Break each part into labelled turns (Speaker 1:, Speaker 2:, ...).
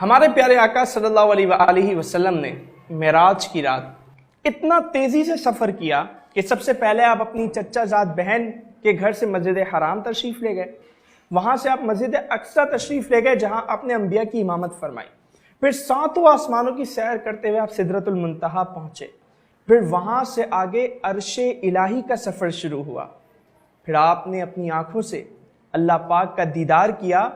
Speaker 1: ہمارے پیارے آقا صلی اللہ علیہ وآلہ وسلم نے معراج کی رات اتنا تیزی سے سفر کیا کہ سب سے پہلے آپ اپنی چچا زاد بہن کے گھر سے مسجد حرام تشریف لے گئے، وہاں سے آپ مسجد اقصی تشریف لے گئے جہاں آپ نے انبیاء کی امامت فرمائی، پھر ساتوں آسمانوں کی سیر کرتے ہوئے آپ سدرۃ المنتہا پہنچے، پھر وہاں سے آگے عرش الہی کا سفر شروع ہوا، پھر آپ نے اپنی آنکھوں سے اللہ پاک کا دیدار کیا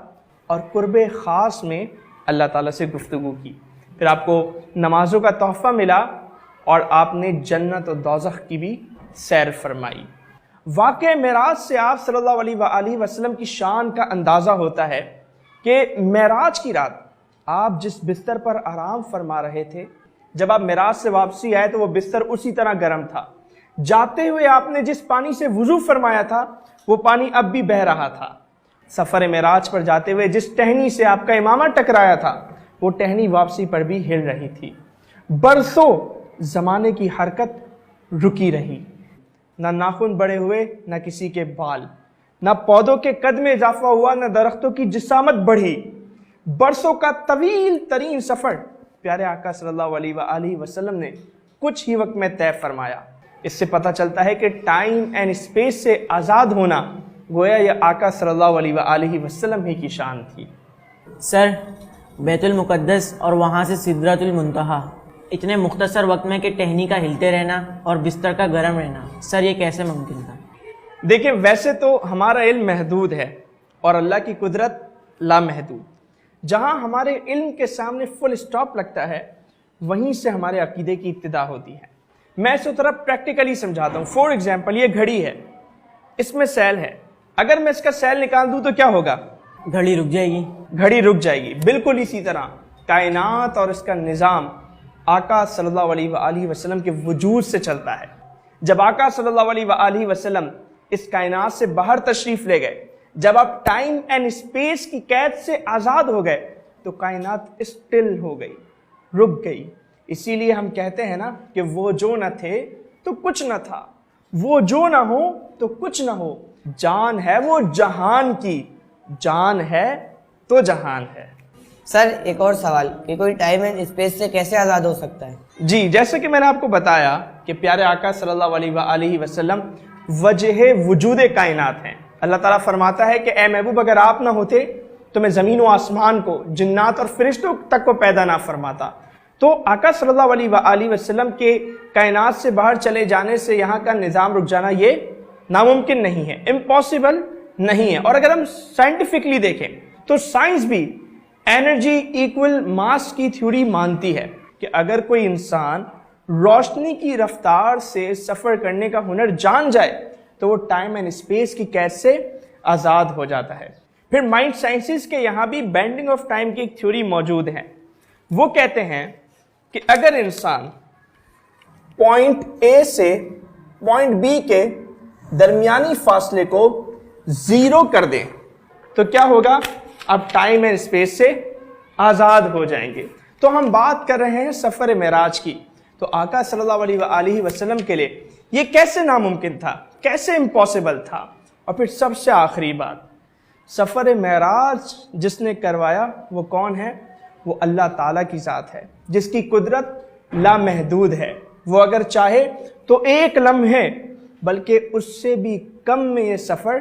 Speaker 1: اور قرب خاص میں اللہ تعالیٰ سے گفتگو کی، پھر آپ کو نمازوں کا تحفہ ملا اور آپ نے جنت و دوزخ کی بھی سیر فرمائی۔ واقع معراج سے آپ صلی اللہ علیہ وآلہ وسلم کی شان کا اندازہ ہوتا ہے کہ معراج کی رات آپ جس بستر پر آرام فرما رہے تھے، جب آپ معراج سے واپسی آئے تو وہ بستر اسی طرح گرم تھا، جاتے ہوئے آپ نے جس پانی سے وضو فرمایا تھا وہ پانی اب بھی بہہ رہا تھا، سفر معراج پر جاتے ہوئے جس ٹہنی سے آپ کا امامہ ٹکرایا تھا وہ ٹہنی واپسی پر بھی ہل رہی تھی، برسوں زمانے کی حرکت رکی رہی، نہ ناخن بڑے ہوئے نہ کسی کے بال، نہ پودوں کے قد میں اضافہ ہوا نہ درختوں کی جسامت بڑھی، برسوں کا طویل ترین سفر پیارے آقا صلی اللہ علیہ وآلہ وسلم نے کچھ ہی وقت میں طے فرمایا۔ اس سے پتہ چلتا ہے کہ ٹائم اینڈ اسپیس سے آزاد ہونا گویا یہ آقا صلی اللہ علیہ وآلہ وسلم ہی کی شان تھی۔
Speaker 2: سر، بیت المقدس اور وہاں سے سدرۃ المنتہا اتنے مختصر وقت میں کہ ٹہنی کا ہلتے رہنا اور بستر کا گرم رہنا، سر یہ کیسے ممکن تھا؟
Speaker 1: دیکھیں، ویسے تو ہمارا علم محدود ہے اور اللہ کی قدرت لامحدود، جہاں ہمارے علم کے سامنے فل سٹاپ لگتا ہے وہیں سے ہمارے عقیدے کی ابتدا ہوتی ہے۔ میں اسے ذرا پریکٹیکلی سمجھاتا ہوں۔ فور ایگزامپل، یہ گھڑی ہے، اس میں سیل ہے، اگر میں اس کا سیل نکال دوں تو کیا ہوگا؟
Speaker 2: گھڑی رک جائے گی۔
Speaker 1: گھڑی رک جائے گی۔ بالکل اسی طرح کائنات اور اس کا نظام آقا صلی اللہ علیہ وآلہ وسلم کے وجود سے چلتا ہے۔ جب آقا صلی اللہ علیہ وآلہ وسلم اس کائنات سے باہر تشریف لے گئے، جب آپ ٹائم اینڈ اسپیس کی قید سے آزاد ہو گئے تو کائنات اسٹل ہو گئی، رک گئی۔ اسی لیے ہم کہتے ہیں نا کہ وہ جو نہ تھے تو کچھ نہ تھا، وہ جو نہ ہو تو کچھ نہ ہو، جان ہے وہ جہان کی، جان ہے تو جہان ہے۔
Speaker 3: سر، ایک اور سوال کہ کوئی ٹائم اینڈ اسپیس سے کیسے آزاد ہو سکتا ہے؟
Speaker 1: جی، جیسے کہ میں نے آپ کو بتایا کہ پیارے آقا صلی اللہ علیہ وآلہ وسلم وجہ وجود کائنات ہیں۔ اللہ تعالیٰ فرماتا ہے کہ اے محبوب، اگر آپ نہ ہوتے تو میں زمین و آسمان کو، جنات اور فرشتوں تک کو پیدا نہ فرماتا۔ تو آقا صلی اللہ علیہ وآلہ وسلم کے کائنات سے باہر چلے جانے سے یہاں کا نظام رک جانا یہ ناممکن نہیں ہے، امپاسبل نہیں ہے۔ اور اگر ہم سائنٹیفکلی دیکھیں تو سائنس بھی انرجی ایکول ماس کی تھیوری مانتی ہے کہ اگر کوئی انسان روشنی کی رفتار سے سفر کرنے کا ہنر جان جائے تو وہ ٹائم اینڈ اسپیس کی قید سے آزاد ہو جاتا ہے۔ پھر مائنڈ سائنسز کے یہاں بھی بینڈنگ آف ٹائم کی ایک تھیوری موجود ہے۔ وہ کہتے ہیں کہ اگر انسان پوائنٹ اے سے پوائنٹ بی کے درمیانی فاصلے کو زیرو کر دے تو کیا ہوگا؟ اب ٹائم اینڈ اسپیس سے آزاد ہو جائیں گے۔ تو ہم بات کر رہے ہیں سفر معراج کی۔ تو آقا صلی اللہ علیہ وآلہ وسلم کے لیے یہ کیسے ناممکن تھا، کیسے امپاسبل تھا؟ اور پھر سب سے آخری بات، سفر معراج جس نے کروایا وہ کون ہے؟ وہ اللہ تعالیٰ کی ذات ہے جس کی قدرت لامحدود ہے۔ وہ اگر چاہے تو ایک لمحے بلکہ اس سے بھی کم میں یہ سفر